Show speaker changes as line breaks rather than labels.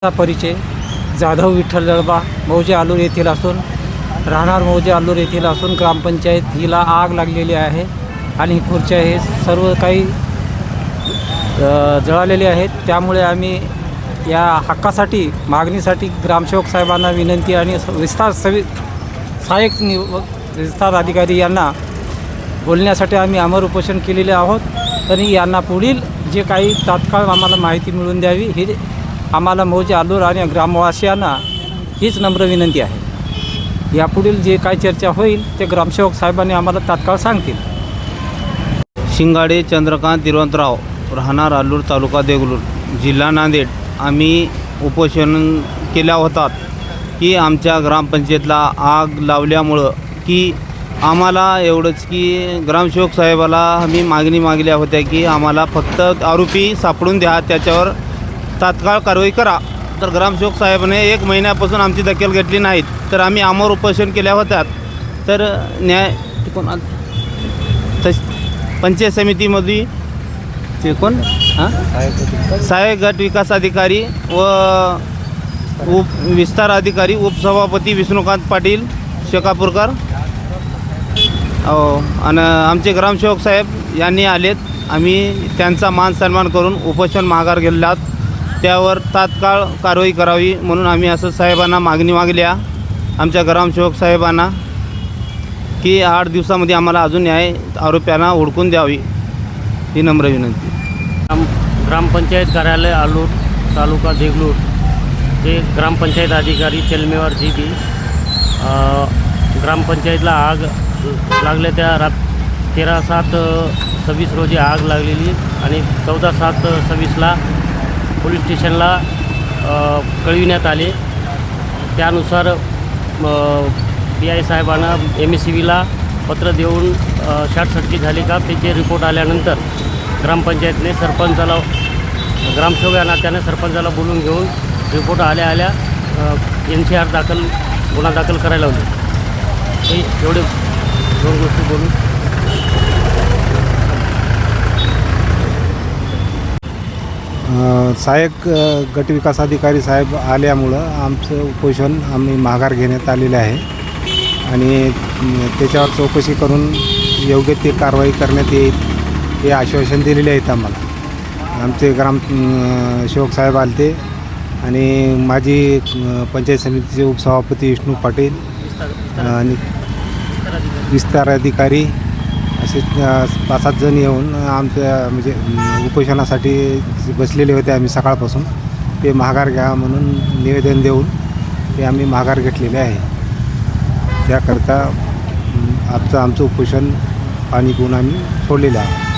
परिचय जाधव विठ्ठल जळबा मौजे आलूर येथील असून राहणार मौजे आलूर येथील असून ग्रामपंचायत हिला आग लागलेली आहे आणि खुर्च्या हे सर्व काही जळालेले आहेत। त्यामुळे आम्ही या हक्कासाठी मागणीसाठी ग्रामसेवक साहेबांना विनंती आणि सहाय्यक विस्तार अधिकारी यांना बोलण्यासाठी आम्ही आमर उपोषण केलेले आहोत। तरी यांना पुढील जे काही तात्काळ आम्हाला माहिती मिळवून द्यावी ही आम्हाला मौजे आलूर आणि ग्रामवासियांना हीच नम्र विनंती आहे। यापुढील जे काही चर्चा होईल ते ग्रामसेवक साहेबांनी आम्हाला तात्काळ सांगतील।
शिंगाडे चंद्रकांत तिरुवंतराव, राहणार आलूर, तालुका देगलूर, जिल्हा नांदेड। आम्ही उपोषण केल्या होतात की आमच्या ग्रामपंचायतला आग लावल्यामुळं की आम्हाला एवढंच की ग्रामसेवक साहेबाला आम्ही मागणी मागल्या होत्या की आम्हाला फक्त आरोपी सापडून द्या, त्याच्यावर तात्काळ कारवाई करा। तर ग्रामसेवक साहेबाने 1 महिन्यापासून आमची दखल घेतली नाहीत। तर आम्ही आमर उपोषण केल्या होत्या। तर पंचायत समितीमध्ये ते कोण सहाय्यक गट विकास अधिकारी व विस्तार अधिकारी उपसभापती विष्णुकांत पाटील शेकापूरकर आणि आमचे ग्रामसेवक साहेब यांनी आलेत। आम्ही त्यांचा मान सन्मान करून उपोषण माघार घेतलात, त्यावर तात्काळ कारवाई करावी म्हणून आम्ही असं साहेबांना मागणी मागल्या आमच्या ग्रामसेवक साहेबांना की 8 दिवसामध्ये आम्हाला अजून न्याय आरोप्यांना हुडकून द्यावी ही नम्र विनंती।
ग्रामपंचायत कार्यालय आलूर, तालुका देगलूर ते ग्रामपंचायत अधिकारी चलमेवार जी बी ग्रामपंचायतला आग लागल्या त्या 13/7/26 रोजी आग लागलेली आणि 14/7/26ला पोलीस स्टेशनला कळविण्यात आले। त्यानुसार PI साहेबांना MSCBला पत्र देऊन शॉर्ट सर्किट झाली का त्याचे रिपोर्ट आल्यानंतर ग्रामपंचायतने सरपंचाला ग्रामसेवक या नात्याने सरपंचाला बोलून घेऊन रिपोर्ट आल्या NCR गुन्हा दाखल करायला लावले। हे एवढे 2 गोष्टी बोलून
सहाय्यक गट विकास अधिकारी साहेब आल्यामुळं आमचं उपोषण आम्ही माघार घेण्यात आलेले आहे आणि त्याच्यावर चौकशी करून योग्य ते कारवाई करण्यात येईल हे आश्वासन दिलेले आहेत आम्हाला। आमचे ग्रामसेवक साहेब आलते आणि माजी पंचायत समितीचे उपसभापती विष्णू पाटील आणि विस्तार अधिकारी असे 5-7 जण येऊन आमच्या म्हणजे उपोषणासाठी बसलेले होते। आम्ही सकाळपासून ते माघार घ्या म्हणून निवेदन देऊन ते आम्ही माघार घेतलेले आहे। त्याकरता आमचं उपोषण पाणी पिऊन आम्ही सोडलेलं आहे।